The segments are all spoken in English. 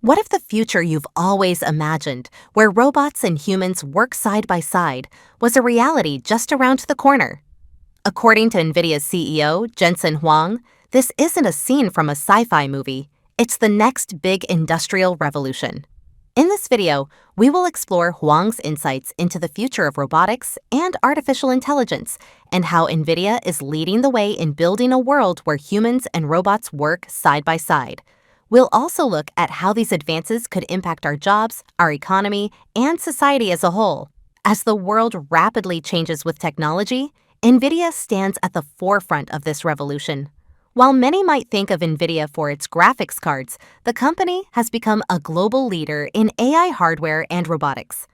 What if the future you've always imagined, where robots and humans work side by side, was a reality just around the corner? According to Nvidia CEO Jensen Huang, this isn't a scene from a sci-fi movie. It's the next big industrial revolution. In this video, we will explore Huang's insights into the future of robotics and artificial intelligence and how Nvidia is leading the way in building a world where humans and robots work side by side. We'll also look at how these advances could impact our jobs, our economy, and society as a whole. As the world rapidly changes with technology, Nvidia stands at the forefront of this revolution. While many might think of Nvidia for its graphics cards, the company has become a global leader in AI hardware and robotics.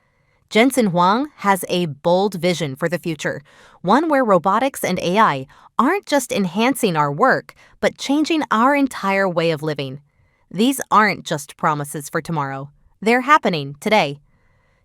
Jensen Huang has a bold vision for the future, one where robotics and AI aren't just enhancing our work, but changing our entire way of living. These aren't just promises for tomorrow. They're happening today.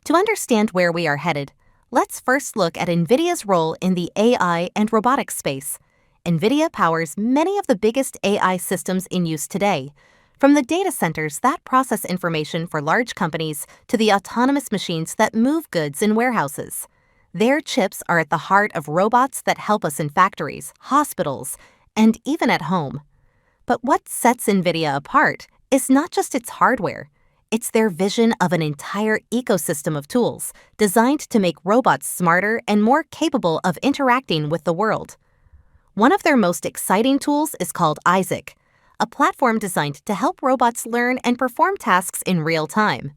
To understand where we are headed, let's first look at Nvidia's role in the AI and robotics space. Nvidia powers many of the biggest AI systems in use today, from the data centers that process information for large companies to the autonomous machines that move goods in warehouses. Their chips are at the heart of robots that help us in factories, hospitals, and even at home. But what sets Nvidia apart is not just its hardware. It's their vision of an entire ecosystem of tools designed to make robots smarter and more capable of interacting with the world. One of their most exciting tools is called Isaac, a platform designed to help robots learn and perform tasks in real time.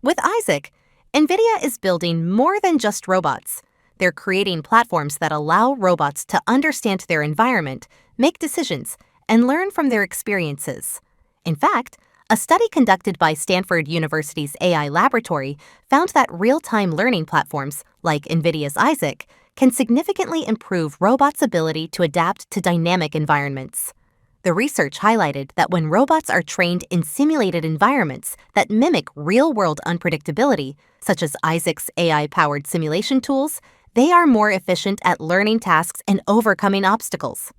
With Isaac, Nvidia is building more than just robots. They're creating platforms that allow robots to understand their environment, make decisions, and learn from their experiences. In fact, a study conducted by Stanford University's AI laboratory found that real-time learning platforms, like Nvidia's Isaac, can significantly improve robots' ability to adapt to dynamic environments. The research highlighted that when robots are trained in simulated environments that mimic real-world unpredictability, such as Isaac's AI-powered simulation tools, they are more efficient at learning tasks and overcoming obstacles.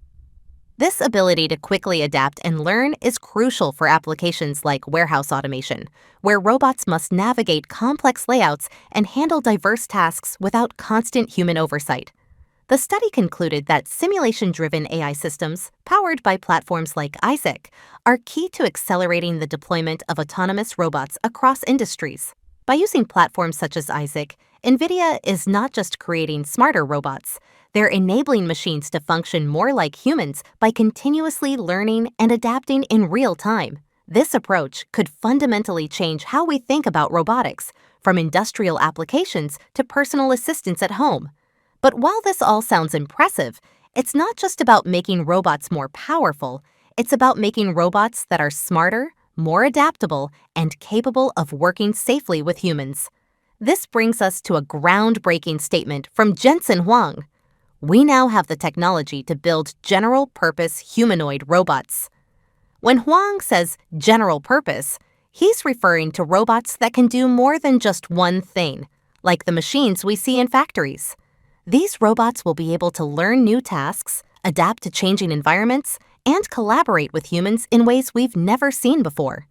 This ability to quickly adapt and learn is crucial for applications like warehouse automation, where robots must navigate complex layouts and handle diverse tasks without constant human oversight. The study concluded that simulation-driven AI systems, powered by platforms like Isaac, are key to accelerating the deployment of autonomous robots across industries. By using platforms such as Isaac, Nvidia is not just creating smarter robots. They're enabling machines to function more like humans by continuously learning and adapting in real time. This approach could fundamentally change how we think about robotics, from industrial applications to personal assistance at home. But while this all sounds impressive, it's not just about making robots more powerful. It's about making robots that are smarter, more adaptable, and capable of working safely with humans. This brings us to a groundbreaking statement from Jensen Huang. We now have the technology to build general-purpose humanoid robots. When Huang says general purpose, he's referring to robots that can do more than just one thing, like the machines we see in factories. These robots will be able to learn new tasks, adapt to changing environments, and collaborate with humans in ways we've never seen before.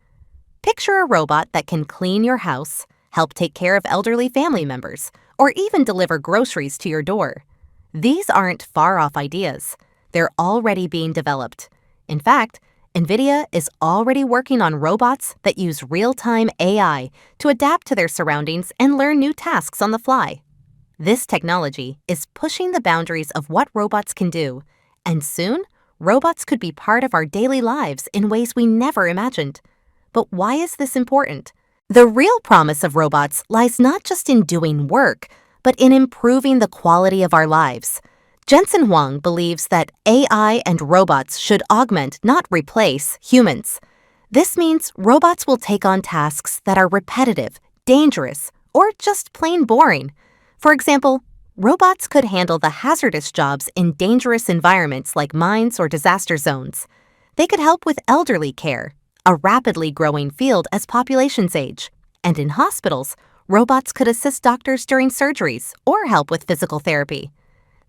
Picture a robot that can clean your house, help take care of elderly family members, or even deliver groceries to your door. These aren't far-off ideas. They're already being developed. In fact, Nvidia is already working on robots that use real-time AI to adapt to their surroundings and learn new tasks on the fly. This technology is pushing the boundaries of what robots can do, and soon, robots could be part of our daily lives in ways we never imagined. But why is this important? The real promise of robots lies not just in doing work, but in improving the quality of our lives. Jensen Huang believes that AI and robots should augment, not replace, humans. This means robots will take on tasks that are repetitive, dangerous, or just plain boring. For example, robots could handle the hazardous jobs in dangerous environments like mines or disaster zones. They could help with elderly care, a rapidly growing field as populations age. And in hospitals, robots could assist doctors during surgeries or help with physical therapy.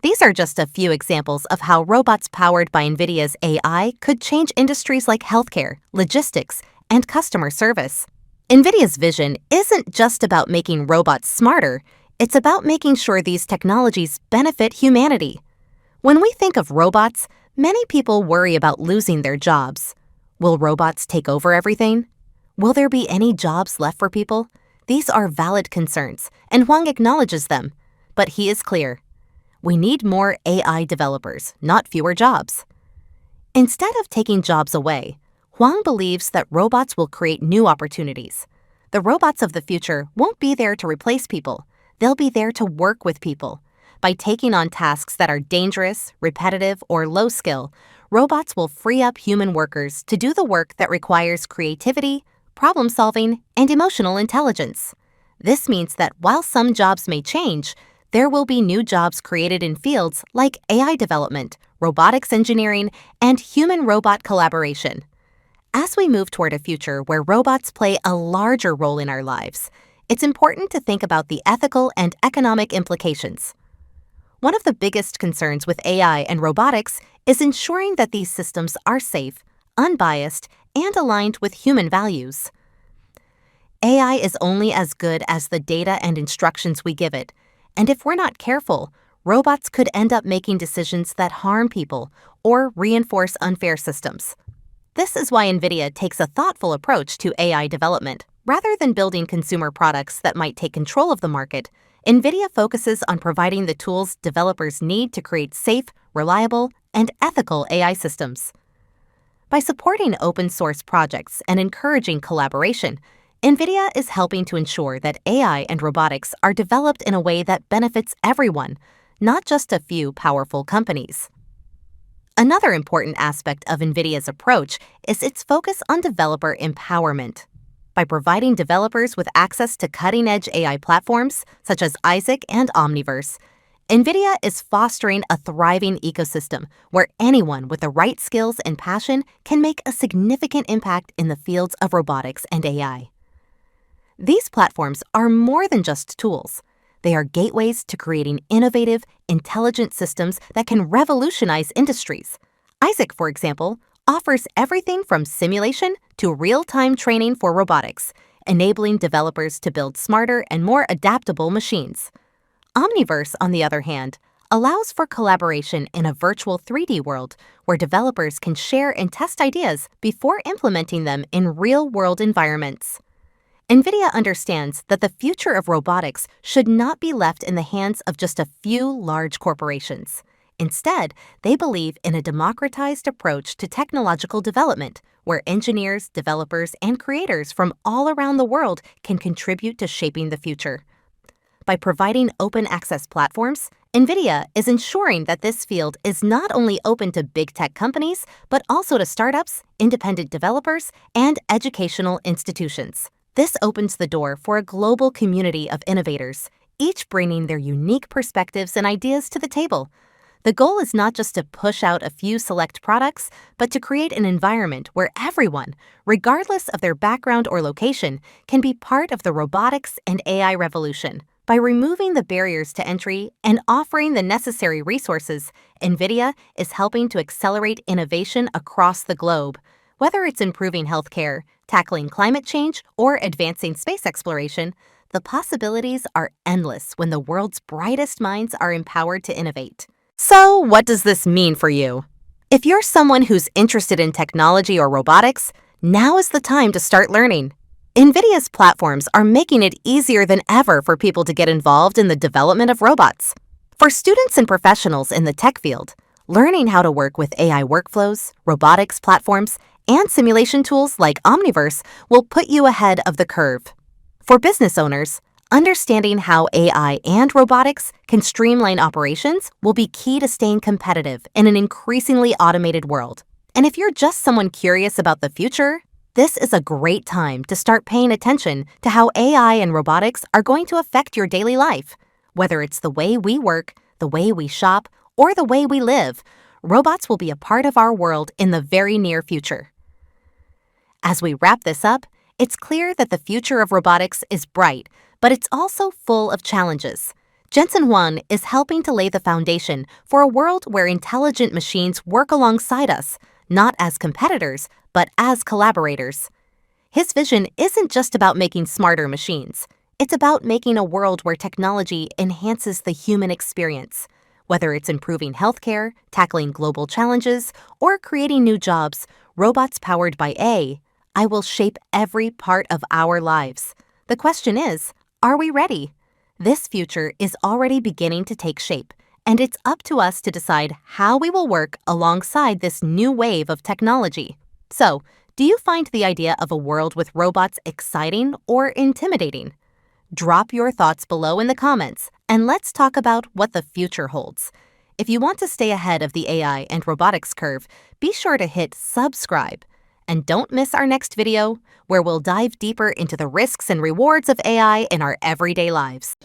These are just a few examples of how robots powered by Nvidia's AI could change industries like healthcare, logistics, and customer service. Nvidia's vision isn't just about making robots smarter, it's about making sure these technologies benefit humanity. When we think of robots, many people worry about losing their jobs. Will robots take over everything? Will there be any jobs left for people? These are valid concerns, and Huang acknowledges them. But he is clear. We need more AI developers, not fewer jobs. Instead of taking jobs away, Huang believes that robots will create new opportunities. The robots of the future won't be there to replace people. They'll be there to work with people. By taking on tasks that are dangerous, repetitive, or low skill, robots will free up human workers to do the work that requires creativity, problem solving, and emotional intelligence. This means that while some jobs may change, there will be new jobs created in fields like AI development, robotics engineering, and human-robot collaboration. As we move toward a future where robots play a larger role in our lives, it's important to think about the ethical and economic implications. One of the biggest concerns with AI and robotics is ensuring that these systems are safe, unbiased, and aligned with human values. AI is only as good as the data and instructions we give it, and if we're not careful, robots could end up making decisions that harm people or reinforce unfair systems. This is why Nvidia takes a thoughtful approach to AI development. Rather than building consumer products that might take control of the market, Nvidia focuses on providing the tools developers need to create safe, reliable, and ethical AI systems. By supporting open-source projects and encouraging collaboration, Nvidia is helping to ensure that AI and robotics are developed in a way that benefits everyone, not just a few powerful companies. Another important aspect of Nvidia's approach is its focus on developer empowerment. By providing developers with access to cutting-edge AI platforms such as Isaac and Omniverse, Nvidia is fostering a thriving ecosystem where anyone with the right skills and passion can make a significant impact in the fields of robotics and AI. These platforms are more than just tools. They are gateways to creating innovative, intelligent systems that can revolutionize industries. Isaac, for example, offers everything from simulation to real-time training for robotics, enabling developers to build smarter and more adaptable machines. Omniverse, on the other hand, allows for collaboration in a virtual 3D world where developers can share and test ideas before implementing them in real-world environments. Nvidia understands that the future of robotics should not be left in the hands of just a few large corporations. Instead, they believe in a democratized approach to technological development, where engineers, developers, and creators from all around the world can contribute to shaping the future. By providing open access platforms, Nvidia is ensuring that this field is not only open to big tech companies, but also to startups, independent developers, and educational institutions. This opens the door for a global community of innovators, each bringing their unique perspectives and ideas to the table. The goal is not just to push out a few select products, but to create an environment where everyone, regardless of their background or location, can be part of the robotics and AI revolution. By removing the barriers to entry and offering the necessary resources, Nvidia is helping to accelerate innovation across the globe. Whether it's improving healthcare, tackling climate change, or advancing space exploration, the possibilities are endless when the world's brightest minds are empowered to innovate. So, what does this mean for you? If you're someone who's interested in technology or robotics, now is the time to start learning. Nvidia's platforms are making it easier than ever for people to get involved in the development of robots. For students and professionals in the tech field, learning how to work with AI workflows, robotics platforms, and simulation tools like Omniverse will put you ahead of the curve. For business owners, understanding how AI and robotics can streamline operations will be key to staying competitive in an increasingly automated world. And if you're just someone curious about the future, this is a great time to start paying attention to how AI and robotics are going to affect your daily life. Whether it's the way we work, the way we shop, or the way we live, robots will be a part of our world in the very near future. As we wrap this up, it's clear that the future of robotics is bright, but it's also full of challenges. Jensen Huang is helping to lay the foundation for a world where intelligent machines work alongside us, not as competitors, but as collaborators. His vision isn't just about making smarter machines. It's about making a world where technology enhances the human experience. Whether it's improving healthcare, tackling global challenges, or creating new jobs, robots powered by AI will shape every part of our lives. The question is, are we ready? This future is already beginning to take shape, and it's up to us to decide how we will work alongside this new wave of technology. So, do you find the idea of a world with robots exciting or intimidating? Drop your thoughts below in the comments, and let's talk about what the future holds. If you want to stay ahead of the AI and robotics curve, be sure to hit subscribe. And don't miss our next video, where we'll dive deeper into the risks and rewards of AI in our everyday lives.